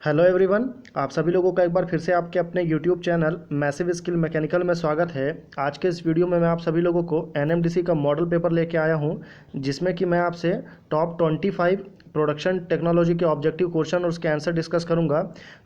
Hello everyone, आप सभी लोगों का एक बार फिर से आपके अपने YouTube channel massive skill mechanical में स्वागत है। आज के इस वीडियो में मैं आप सभी लोगों को एनएमडीसी का मॉडल पेपर लेके आया हूं, जिसमें कि मैं आपसे टॉप 25 प्रोडक्शन टेक्नोलॉजी के ऑब्जेक्टिव क्वेश्चन और उसके आंसर डिस्कस करूंगा।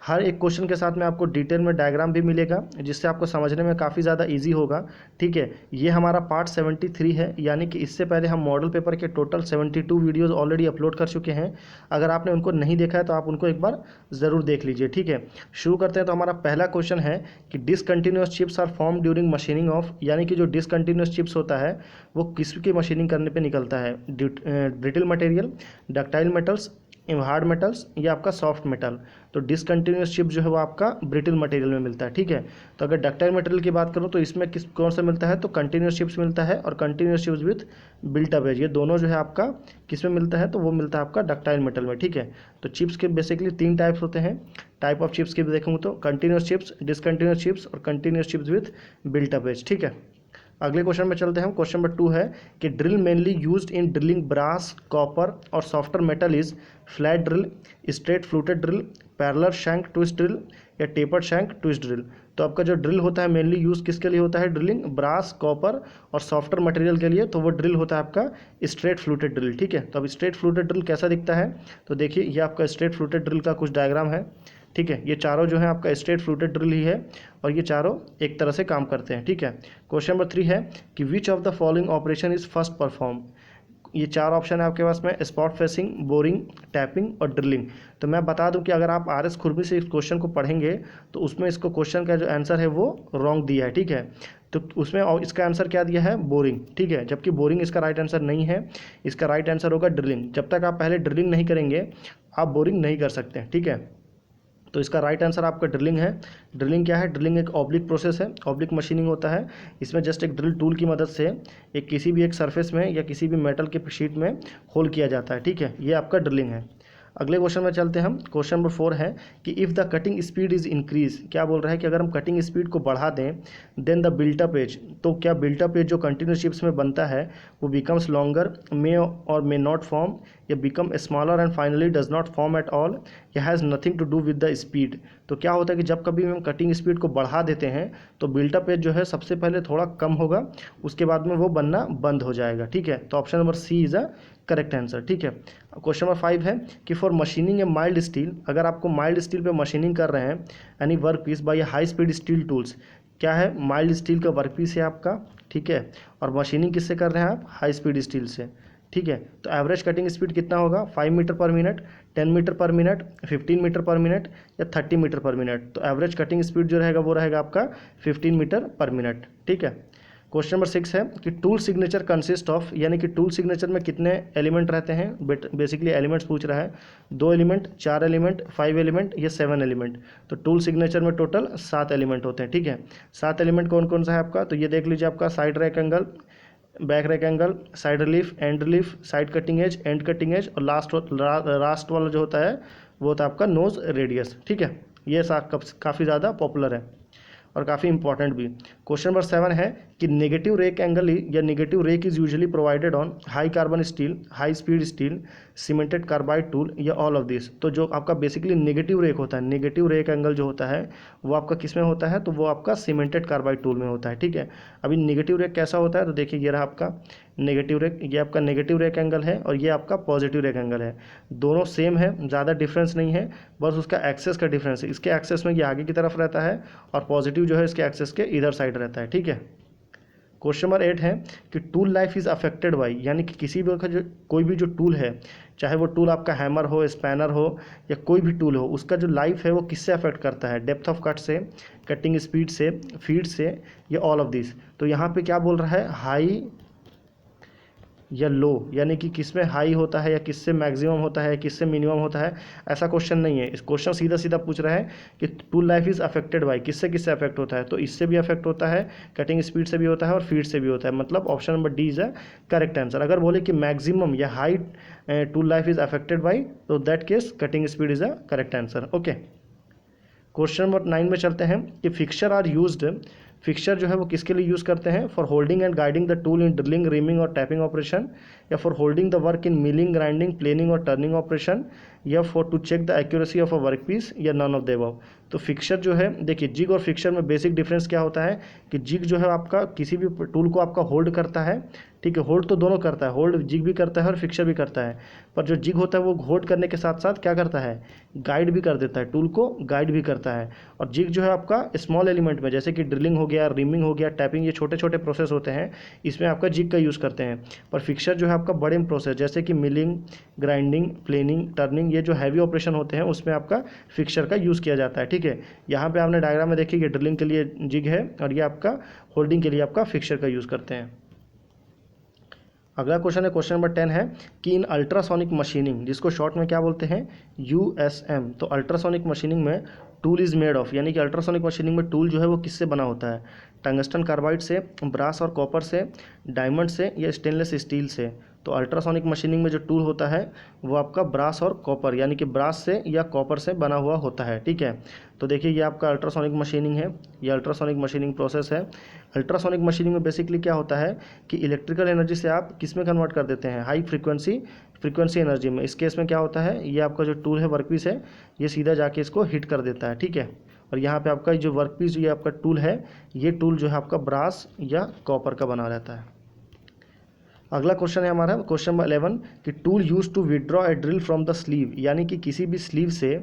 हर एक क्वेश्चन के साथ में आपको डिटेल में डायग्राम भी मिलेगा, जिससे आपको समझने में काफ़ी ज़्यादा ईजी होगा। ठीक है, ये हमारा पार्ट 73 है, यानी कि इससे पहले हम मॉडल पेपर के टोटल 72 वीडियोज़ ऑलरेडी अपलोड कर चुके हैं। अगर आपने उनको नहीं देखा है तो आप उनको एक बार ज़रूर देख लीजिए। ठीक है, शुरू करते हैं। तो हमारा पहला क्वेश्चन है कि discontinuous chips are form during machining of, यानी कि जो डिसकंटिन्यूअस चिप्स होता है वो किसकी मशीनिंग करने पे निकलता है? Brittle material, ductile metals, hard metals या आपका सॉफ्ट मेटल। तो डिसकंटिन्यूअस चिप जो है वो आपका ब्रिटल मटेरियल में मिलता है। ठीक है, तो अगर डक्टाइल मटेरियल की बात करूँ तो इसमें कौन सा मिलता है? तो कंटिन्यूअस चिप्स मिलता है, और continuous chips with built up edge, ये दोनों जो है आपका किस में मिलता है? तो वो मिलता है आपका डक्टाइल मेटल में। ठीक है, तो चिप्स के बेसिकली 3 टाइप्स होते हैं। टाइप ऑफ चिप्स की भी देखूँ तो कंटिन्यूअस चिप्स, डिसकंटिन्यूअस चिप्स और continuous chips with built up edge. ठीक है, अगले क्वेश्चन में चलते हैं हम। क्वेश्चन नंबर 2 है कि drill mainly used in drilling brass, copper और softer metal is flat drill, straight fluted drill, parallel shank twist drill या टेपर्ड शैंक ट्विस्ट ड्रिल। तो आपका जो ड्रिल होता है मेनली यूज़ किसके लिए होता है? ड्रिलिंग ब्रास, कॉपर और सॉफ्टर मटेरियल के लिए। तो वो ड्रिल होता है आपका स्ट्रेट फ्लूटेड ड्रिल। ठीक है, तो अब स्ट्रेट फ्लूटेड ड्रिल कैसा दिखता है? तो देखिए, ये आपका स्ट्रेट फ्लूटेड ड्रिल का कुछ डायग्राम है। ठीक है, ये चारों जो है आपका स्ट्रेट फ्लूटेड ड्रिल ही है, और ये चारों एक तरह से काम करते हैं। ठीक है, क्वेश्चन नंबर 3 है कि विच of the following operation is first perform. ये 4 ऑप्शन है आपके पास में: स्पॉट फेसिंग, बोरिंग, टैपिंग और ड्रिलिंग। तो मैं बता दूं कि अगर आप आर एस खुरमी से इस क्वेश्चन को पढ़ेंगे तो उसमें इसको क्वेश्चन का जो आंसर है वो रॉन्ग दिया है। ठीक है, तो उसमें इसका आंसर क्या दिया है? बोरिंग। ठीक है, जबकि बोरिंग इसका राइट आंसर नहीं है, इसका राइट आंसर होगा ड्रिलिंग। जब तक आप पहले ड्रिलिंग नहीं करेंगे आप बोरिंग नहीं कर सकते। ठीक है, तो इसका राइट आंसर आपका ड्रिलिंग है। ड्रिलिंग क्या है? ड्रिलिंग एक ऑब्लिक प्रोसेस है, ऑब्लिक मशीनिंग होता है। इसमें जस्ट एक ड्रिल टूल की मदद से एक किसी भी एक सरफेस में या किसी भी मेटल के शीट में होल किया जाता है। ठीक है, ये आपका ड्रिलिंग है। अगले क्वेश्चन में चलते हैं हम। क्वेश्चन नंबर 4 है कि if the cutting speed is increase. क्या बोल रहा है कि अगर हम कटिंग स्पीड को बढ़ा दें देन द बिल्टअप एज, तो क्या बिल्टअप एज जो कंटिन्यूस चिप्स में बनता है वो बिकम्स लॉन्गर, मे और मे नॉट फॉर्म, या become smaller and finally does not form at all, या has nothing to do with the speed. तो क्या होता है कि जब कभी हम कटिंग स्पीड को बढ़ा देते हैं तो बिल्टअप एज जो है सबसे पहले थोड़ा कम होगा, उसके बाद में वो बनना बंद हो जाएगा। ठीक है, तो option number C is a correct answer. ठीक है, क्वेश्चन नंबर 5 है कि for machining a mild steel, अगर आपको माइल्ड स्टील पे मशीनिंग कर रहे हैं यानी work piece by high speed steel tools. क्या है? माइल्ड स्टील का वर्क पीस है आपका। ठीक है, और मशीनिंग किससे कर रहे हैं आप? हाई स्पीड स्टील से। ठीक है, तो एवरेज कटिंग स्पीड कितना होगा? 5 metre per minute, 10 metre per minute, 15 metre per minute या 30 मीटर पर मिनट। तो एवरेज कटिंग स्पीड जो रहेगा वो रहेगा आपका 15 मीटर पर मिनट। ठीक है, क्वेश्चन नंबर 6 है कि टूल सिग्नेचर कंसिस्ट ऑफ, यानी कि टूल सिग्नेचर में कितने एलिमेंट रहते हैं? बेसिकली एलिमेंट्स पूछ रहा है। 2 एलिमेंट, 4 एलिमेंट, 5 एलिमेंट या 7 एलिमेंट। तो टूल सिग्नेचर में टोटल 7 एलिमेंट होते हैं। ठीक है, 7 एलिमेंट कौन कौन सा है आपका? तो ये देख लीजिए, आपका side rack angle, back rack angle, side relief, and relief, side cutting edge, and cutting edge, और लास्ट वाला जो होता है वो होता है आपका नोज रेडियस। ठीक है, ये काफ़ी ज़्यादा पॉपुलर है और काफ़ी इंपॉर्टेंट भी। क्वेश्चन नंबर 7 है कि नेगेटिव रेक एंगल या negative rake is usually provided on high carbon steel, high speed steel, cemented carbide tool या ऑल ऑफ दिस। तो जो आपका बेसिकली नेगेटिव रेक होता है, नेगेटिव रेक एंगल जो होता है वो आपका किस में होता है? तो वो आपका सीमेंटेड कार्बाइड टूल में होता है। ठीक है, अभी नेगेटिव रेक कैसा होता है? तो देखिए, ये रहा आपका नेगेटिव रेक, ये आपका नेगेटिव रेक एंगल है और ये आपका पॉजिटिव रेक एंगल है। दोनों सेम है, ज़्यादा डिफरेंस नहीं है, बस उसका एक्सेस का डिफरेंस है। इसके एक्सेस में ये आगे की तरफ रहता है और पॉजिटिव जो है इसके एक्सेस के इधर साइड रहता है। ठीक है, क्वेश्चन नंबर 8 है कि tool life is affected by, यानी कि किसी भी जो कोई भी जो टूल है, चाहे वो टूल आपका हैमर हो, स्पैनर हो या कोई भी टूल हो, उसका जो लाइफ है वो किससे अफेक्ट करता है? डेप्थ ऑफ कट से, कटिंग स्पीड से, फीड से या ऑल ऑफ दिस। तो यहाँ पे क्या बोल रहा है? हाई या लो, यानी कि किस में हाई होता है या किससे मैक्सिमम होता है, किससे मिनिमम होता है। ऐसा क्वेश्चन नहीं है, इस क्वेश्चन सीधा सीधा पूछ रहा है कि tool life is affected by, किससे किससे अफेक्ट होता है? तो इससे भी अफेक्ट होता है, कटिंग स्पीड से भी होता है और फीड से भी होता है। मतलब option number D is a correct answer. अगर बोले कि मैक्सिमम या high tool life is affected by, तो that case cutting speed is a correct answer. Okay, question number 9 में चलते हैं कि फिक्सचर आर यूज्ड फिक्सचर जो है वो किसके लिए यूज़ करते हैं? For holding and guiding the tool in drilling, reaming और टैपिंग ऑपरेशन, या for holding the work in milling, grinding, planing और टर्निंग ऑपरेशन, या for to check the accuracy of a work piece, या none of the above. तो fixture जो है, देखिए zig और फिक्सचर में बेसिक डिफरेंस क्या होता है कि जिग जो है आपका किसी भी टूल को आपका होल्ड करता है, ठीक है, होल्ड तो दोनों करता है, होल्ड जिग भी करता है और फिक्सचर भी करता है, पर जो जिग होता है वो होल्ड करने के साथ साथ क्या करता है? गाइड भी कर देता है, टूल को गाइड भी करता है। और जिग जो है आपका स्मॉल एलिमेंट में, जैसे कि ड्रिलिंग हो गया, रीमिंग हो गया, टैपिंग, ये छोटे छोटे प्रोसेस होते हैं, इसमें आपका जिग का यूज़ करते हैं। पर फिक्सचर जो है आपका बड़े प्रोसेस, जैसे कि मिलिंग, ग्राइंडिंग, प्लेनिंग, टर्निंग, ये जो हैवी ऑपरेशन होते हैं उसमें आपका फिक्सचर का यूज़ किया जाता है, ठीक है। यहाँ पे आपने डायग्राम में देखिए, ये ड्रिलिंग के लिए जिग है और ये आपका होल्डिंग के लिए आपका फिक्सचर का यूज़ करते हैं। अगला क्वेश्चन है, क्वेश्चन नंबर 10 है कि इन अल्ट्रासोनिक मशीनिंग, जिसको शॉर्ट में क्या बोलते हैं? यूएसएम। तो अल्ट्रासोनिक मशीनिंग में टूल इज़ मेड ऑफ, यानी कि अल्ट्रासोनिक मशीनिंग में टूल जो है वो किससे बना होता है? टंगस्टन कार्बाइड से, ब्रास और कॉपर से, डायमंड से, या स्टेनलेस स्टील से। तो अल्ट्रासोनिक मशीनिंग में जो टूल होता है वो आपका ब्रास और कॉपर, यानी कि ब्रास से या कॉपर से बना हुआ होता है, ठीक है। तो देखिए ये आपका अल्ट्रासोनिक मशीनिंग है, ये अल्ट्रासोनिक मशीनिंग प्रोसेस है। अल्ट्रासोनिक मशीनिंग में बेसिकली क्या होता है कि इलेक्ट्रिकल एनर्जी से आप किस में कन्वर्ट कर देते हैं? हाई फ्रीक्वेंसी एनर्जी में। इस केस में क्या होता है, ये आपका जो टूल है, वर्कपीस है, ये सीधा जाके इसको हिट कर देता है, ठीक है। और यहाँ पे आपका जो वर्कपीस, ये आपका टूल है, ये टूल जो है आपका ब्रास या कॉपर का बना रहता है। अगला क्वेश्चन है हमारा क्वेश्चन नंबर 11 कि tool use to withdraw a drill from the sleeve, यानी कि किसी भी स्लीव से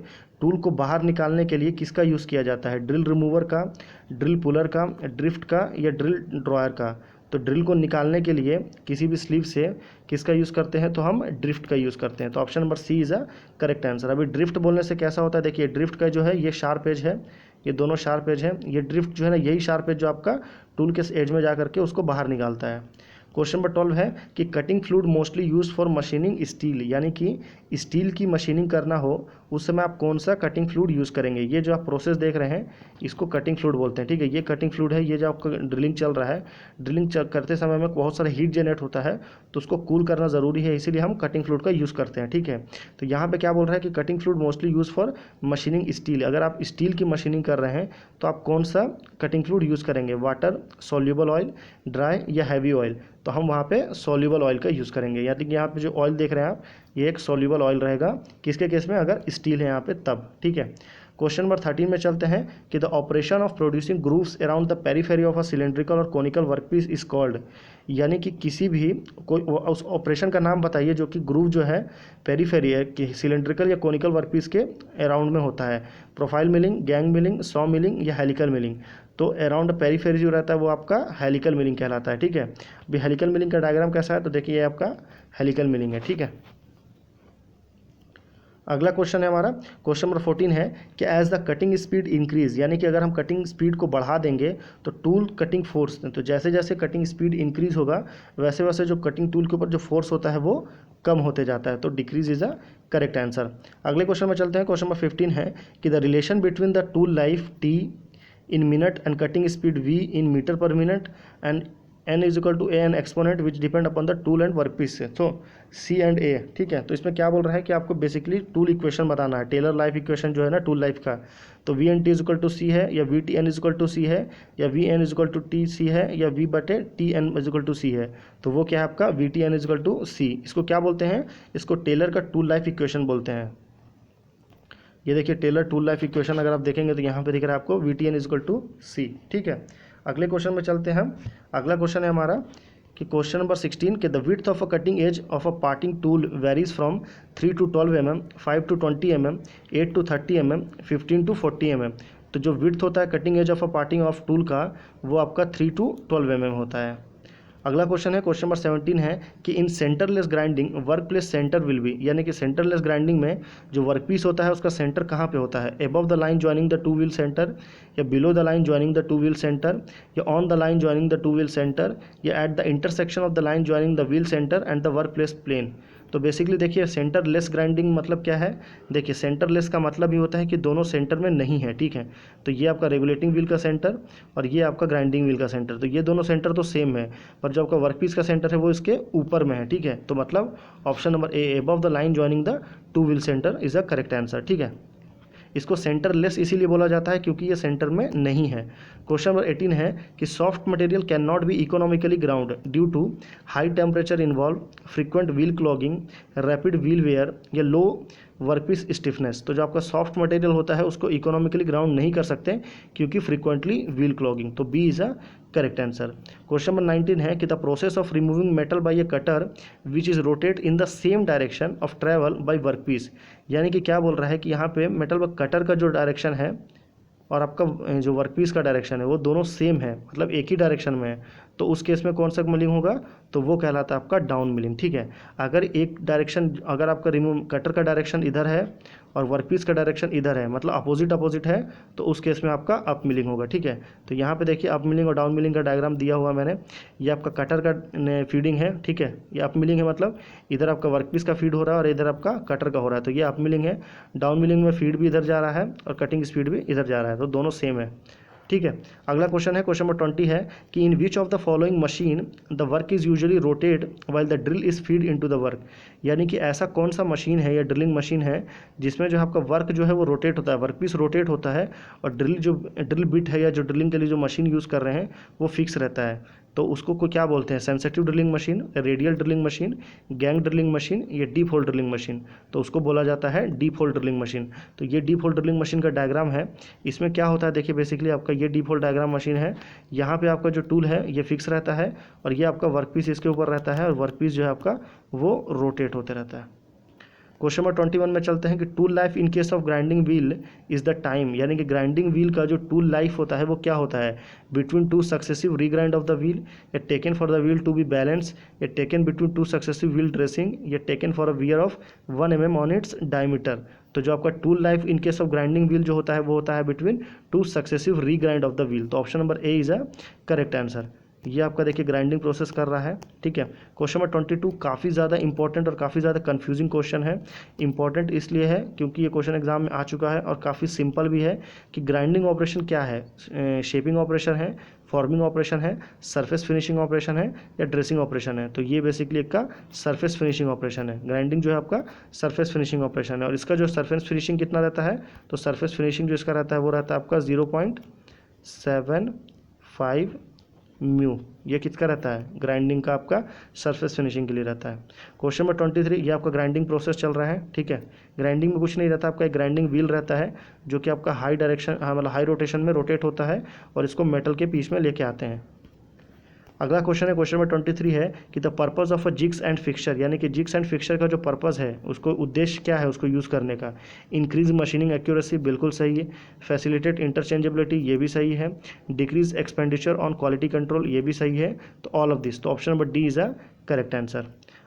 टूल को बाहर निकालने के लिए किसका यूज़ किया जाता है? ड्रिल रिमूवर का, ड्रिल पुलर का, ड्रिफ्ट का, या ड्रिल ड्रॉयर का। तो ड्रिल को निकालने के लिए किसी भी स्लीव से किसका यूज़ करते हैं? तो हम ड्रिफ्ट का यूज़ करते हैं। तो option number C is a correct answer. अभी ड्रिफ्ट बोलने से कैसा होता है, देखिए ड्रिफ्ट का जो है ये शार्प एज है, ये दोनों शार्प एज है, ये ड्रिफ्ट जो है ना, यही शार्प एज जो आपका टूल के एज में जा करके उसको बाहर निकालता है। क्वेश्चन नंबर 12 है कि cutting fluid mostly use for machining steel, यानी कि स्टील की मशीनिंग करना हो उस समय आप कौन सा कटिंग फ्लूइड यूज़ करेंगे? ये जो आप प्रोसेस देख रहे हैं इसको कटिंग फ्लूइड बोलते हैं, ठीक है। ये कटिंग फ्लूइड है, ये जो आपका ड्रिलिंग चल रहा है, ड्रिलिंग करते समय में बहुत सारा हीट जनरेट होता है, तो उसको कूल करना ज़रूरी है, इसीलिए हम कटिंग फ्लूइड का यूज़ करते हैं, ठीक है। तो यहाँ पे क्या बोल रहा है कि cutting fluid mostly use for machining steel. अगर आप स्टील की मशीनिंग कर रहे हैं तो आप कौन सा कटिंग फ्लूइड यूज़ करेंगे? वाटर, सॉल्युबल ऑयल, ड्राई या हैवी ऑयल? तो हम वहाँ पे सॉल्युबल ऑयल का यूज़ करेंगे, यानी कि यहाँ पे जो ऑयल देख रहे हैं आप, ये एक सॉल्युबल ऑयल रहेगा। किसके केस में? अगर स्टील है यहाँ पे तब, ठीक है। क्वेश्चन नंबर 13 में चलते हैं कि the operation of producing grooves around the periphery of a cylindrical और कोनिकल वर्कपीस इज कॉल्ड, यानी कि किसी भी कोई उस ऑपरेशन का नाम बताइए जो कि ग्रूव जो है पेरीफेरी है कि सिलेंड्रिकल या कोनिकल वर्कपीस के अराउंड में होता है। Profile milling, gang milling, saw milling या हेलिकल मिलिंग? तो अराउंड पेरीफेरी जो रहता है वो आपका हेलिकल मिलिंग कहलाता है, ठीक है। अभी हेलिकल मिलिंग का डायग्राम कैसा है, तो देखिए ये आपका हेलिकल मिलिंग है, ठीक है। अगला क्वेश्चन है हमारा क्वेश्चन नंबर 14 है कि as the cutting speed increase, यानी कि अगर हम कटिंग स्पीड को बढ़ा देंगे तो टूल कटिंग फोर्स, तो जैसे जैसे कटिंग स्पीड इंक्रीज होगा वैसे वैसे जो कटिंग टूल के ऊपर जो फोर्स होता है वो कम होते जाता है, तो decrease is a correct answer. अगले क्वेश्चन में चलते हैं, क्वेश्चन नंबर 15 है कि the relation between the tool life T in minute and cutting speed v in meter per minute and n is equal to a n exponent which depend upon the tool and workpiece से। तो c and a, ठीक है। तो इसमें क्या बोल रहा है कि आपको बेसिकली टूल इक्वेशन बताना है, टेलर लाइफ इक्वेशन जो है ना टूल लाइफ का। तो V N T is equal to C है, या V T N is equal to C है, या V N is equal to T C है, या वी बटे T N is equal to C है। तो वो क्या है आपका V T N is equal to C. इसको क्या बोलते हैं? इसको टेलर का टूल लाइफ इक्वेशन बोलते हैं। ये देखिए टेलर टूल लाइफ इक्वेशन अगर आप देखेंगे तो यहाँ पे दिख रहा है आपको V T N is equal to C, ठीक है। अगले क्वेश्चन में चलते हैं हम। अगला क्वेश्चन है हमारा कि क्वेश्चन नंबर 16 के the width of a cutting edge of a parting tool varies from 3 to 12 mm, 5 to 20 mm, 8 to 30 mm, 15 to 40 mm। तो जो विड्थ होता है cutting edge of a parting of tool का वो आपका 3 to 12 mm होता है। अगला क्वेश्चन है क्वेश्चन नंबर 17 है कि in centreless grinding work place centre will be, यानी कि सेंटरलेस ग्राइंडिंग में जो वर्क पीस होता है उसका सेंटर कहाँ पे होता है? Above the line joining the two wheel centre, या below the line joining the two wheel centre, या on the line joining the two wheel centre, या at the intersection of the line joining the wheel centre and the work place plane. तो basically देखिए centreless grinding मतलब क्या है? देखिए centre less का मतलब ये होता है कि दोनों सेंटर में नहीं है, ठीक है। तो ये आपका रेगुलेटिंग व्हील का सेंटर और ये आपका ग्राइंडिंग व्हील का सेंटर, तो ये दोनों सेंटर तो सेम है, पर जो आपका वर्कपीस का सेंटर है वो इसके ऊपर में है, ठीक है। तो मतलब option number A, above the line joining the two wheel centre, is a correct answer, ठीक है। इसको सेंटरलेस इसीलिए बोला जाता है क्योंकि ये सेंटर में नहीं है। क्वेश्चन नंबर 18 है कि soft material can not be economically ground due to high temperature involve, frequent wheel clogging, rapid wheel wear या लो वर्कपीस स्टिफनेस। तो जो आपका सॉफ्ट मटेरियल होता है उसको इकोनॉमिकली ग्राउंड नहीं कर सकते क्योंकि फ्रीक्वेंटली व्हील क्लॉगिंग। तो B is a correct answer. Question number 19 है कि the process of removing metal by a cutter which is rotate in the same direction of travel by workpiece. यानी कि क्या बोल रहा है कि यहाँ पे मेटल कटर का जो डायरेक्शन है और आपका जो वर्कपीस का डायरेक्शन है वो दोनों सेम है, मतलब एक ही डायरेक्शन में है। तो उस केस में कौन सा मिलिंग होगा, तो वो कहलाता है आपका डाउन मिलिंग। ठीक है, अगर एक डायरेक्शन, अगर आपका रिमूव कटर का डायरेक्शन इधर है और वर्कपीस का डायरेक्शन इधर है, मतलब अपोजिट अपोजिट है, तो उस केस में आपका अप मिलिंग होगा। ठीक है, तो यहाँ पे देखिए अप मिलिंग और डाउन मिलिंग का डायग्राम दिया हुआ मैंने। ये आपका कटर का फीडिंग है। ठीक है, ये अप मिलिंग है, मतलब इधर आपका वर्कपीस का फीड हो रहा है और इधर आपका कटर का हो रहा है, तो ये अप मिलिंग है। डाउन मिलिंग में फीड भी इधर जा रहा है और कटिंग स्पीड भी इधर जा रहा है, तो दोनों सेम है। ठीक है, अगला क्वेश्चन है, क्वेश्चन नंबर 20 है कि in which of the following machine the work is usually rotate while the drill is feed into the work. यानी कि ऐसा कौन सा मशीन है या ड्रिलिंग मशीन है जिसमें जो आपका वर्क जो है वो रोटेट होता है, वर्कपीस रोटेट होता है और ड्रिल बिट है या जो ड्रिलिंग के लिए जो मशीन यूज़ कर रहे हैं वो फिक्स रहता है। तो उसको क्या बोलते हैं, sensitive drilling machine, radial drilling machine, gang drilling machine या डीप होल ड्रिलिंग मशीन। तो उसको बोला जाता है डीप होल ड्रिलिंग मशीन। तो ये डीप होल ड्रिलिंग मशीन का डायग्राम है। इसमें क्या होता है, देखिए बेसिकली आपका ये डीप होल डायग्राम मशीन है। यहाँ पे आपका जो टूल है ये फिक्स रहता है और ये आपका वर्कपीस इसके ऊपर रहता है और वर्कपीस जो है आपका वो रोटेट होते रहता है। क्वेश्चन नंबर 21 में चलते हैं कि tool life in case of grinding wheel is the time. यानी कि ग्राइंडिंग व्हील का जो टूल लाइफ होता है वो क्या होता है, between two successive regrind of the wheel, या taken for the wheel to be balance, या taken between two successive wheel dressing, या taken for a wear of 1 mm on its diameter. तो जो आपका tool life in case of grinding wheel जो होता है वो होता है between two successive regrind of the wheel. तो option number A is a correct answer. ये आपका देखिए ग्राइंडिंग प्रोसेस कर रहा है। ठीक है, क्वेश्चन नंबर 22 काफ़ी ज़्यादा इंपॉर्टेंट और काफ़ी ज़्यादा कंफ्यूजिंग क्वेश्चन है। इंपॉर्टेंट इसलिए है क्योंकि ये क्वेश्चन एग्जाम में आ चुका है और काफ़ी सिंपल भी है कि ग्राइंडिंग ऑपरेशन क्या है, शेपिंग ऑपरेशन है, फॉर्मिंग ऑपरेशन है, सरफेस फिनिशिंग ऑपरेशन है या ड्रेसिंग ऑपरेशन है। तो ये बेसिकली एक का सरफेस फिनिशिंग ऑपरेशन है। ग्राइंडिंग जो है आपका सरफेस फिनिशिंग ऑपरेशन है और इसका जो सरफेस फिनिशिंग कितना रहता है, तो सरफेस फिनिशिंग जो इसका रहता है वो रहता है आपका 0.75 म्यू। ये किसका रहता है, ग्राइंडिंग का आपका सरफेस फिनिशिंग के लिए रहता है। क्वेश्चन नंबर 23, ये आपका ग्राइंडिंग प्रोसेस चल रहा है। ठीक है, ग्राइंडिंग में कुछ नहीं रहता, आपका एक ग्राइंडिंग व्हील रहता है जो कि आपका हाई डायरेक्शन, मतलब हाई रोटेशन में रोटेट होता है और इसको मेटल के पीस में लेके आते हैं। अगला क्वेश्चन है, क्वेश्चन नंबर 23 है कि the purpose of a jigs and fixture. यानी कि जिग्स एंड फिक्सचर का जो पर्पस है, उसको उद्देश्य क्या है उसको यूज़ करने का। इंक्रीज मशीनिंग एक्यूरेसी, बिल्कुल सही है। फैसिलिटेट इंटरचेंजेबिलिटी, ये भी सही है। Decrease expenditure on quality control, ये भी सही है। तो ऑल ऑफ दिस, तो option number D is a correct answer.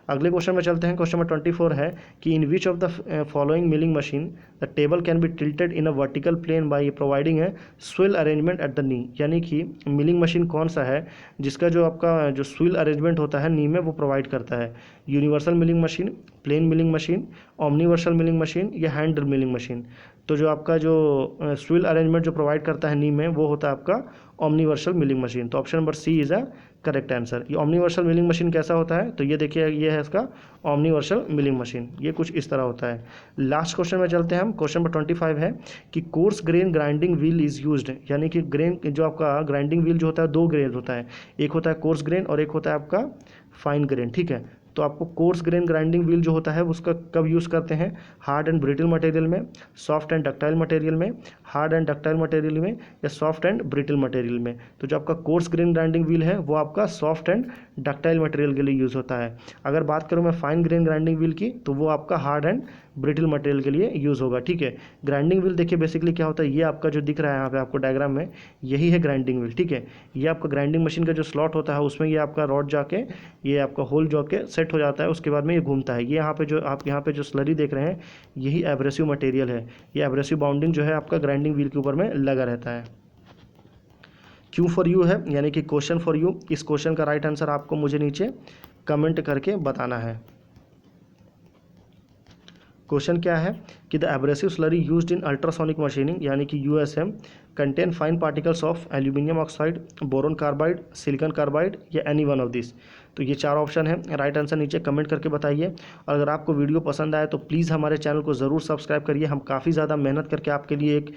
अगले क्वेश्चन में चलते हैं, क्वेश्चन नंबर 24 है कि in which of the following milling machine the table can be tilted in a vertical plane by providing a swivel arrangement at the knee. यानी कि milling machine कौन सा है जिसका जो आपका जो स्विल अरेंजमेंट होता है नी में वो प्रोवाइड करता है। Universal milling machine, plain milling machine, omniversal milling machine या हैंड ड्रिल मिलिंग मशीन। तो जो आपका जो स्विल अरेंजमेंट जो प्रोवाइड करता है नी में वो होता है आपका ओमनिवर्सल मिलिंग मशीन। तो option number C is a correct answer. ये ओमनिवर्सल मिलिंग मशीन कैसा होता है, तो ये देखिए ये है इसका ओमनिवर्सल मिलिंग मशीन, ये कुछ इस तरह होता है। लास्ट क्वेश्चन में चलते हैं हम, क्वेश्चन नंबर 25 है कि coarse grain grinding wheel is used. यानी कि ग्रेन जो आपका ग्राइंडिंग व्हील जो होता है दो ग्रेन होता है, एक होता है कोर्स ग्रेन और एक होता है आपका फाइन ग्रेन। ठीक है, तो आपको कोर्स ग्रेन ग्राइंडिंग व्हील जो होता है उसका कब यूज़ करते हैं, हार्ड एंड ब्रिटल मटेरियल में, सॉफ्ट एंड डक्टाइल मटेरियल में, हार्ड एंड डक्टाइल मटेरियल में या सॉफ्ट एंड ब्रिटल मटेरियल में। तो जो आपका कोर्स ग्रेन ग्राइंडिंग व्हील है वो आपका सॉफ्ट एंड डक्टाइल मटेरियल के लिए यूज़ होता है। अगर बात करूँ मैं फाइन ग्रेन ग्राइंडिंग व्हील की तो वो आपका हार्ड एंड ब्रिटल मटेरियल के लिए यूज़ होगा। ठीक है, ग्राइंडिंग व्हील देखिए बेसिकली क्या होता है, ये आपका जो दिख रहा है यहाँ पे आपको डायग्राम में, यही है ग्राइंडिंग व्हील। ठीक है, ये आपका ग्राइंडिंग मशीन का जो स्लॉट होता है उसमें ये आपका रॉड जाके ये आपका होल जाके सेट हो जाता है, उसके बाद में ये घूमता है। ये यहाँ पे जो आप यहाँ पे जो स्लरी देख रहे हैं यही एब्रेसिव मटेरियल है। ये एब्रेसिव बाउंडिंग जो है आपका ग्राइंडिंग व्हील के ऊपर में लगा रहता है। क्यू फॉर यू है, यानी कि क्वेश्चन फॉर यू। इस क्वेश्चन का राइट आंसर आपको मुझे नीचे कमेंट करके बताना है। क्वेश्चन क्या है कि the abrasive slurry used in ultrasonic machining यानी कि USM contain fine particles of aluminium oxide, boron carbide, silicon carbide या एनी वन ऑफ दिस। तो ये 4 ऑप्शन है। राइट आंसर नीचे कमेंट करके बताइए। और अगर आपको वीडियो पसंद आए तो प्लीज़ हमारे चैनल को ज़रूर सब्सक्राइब करिए। हम काफ़ी ज़्यादा मेहनत करके आपके लिए एक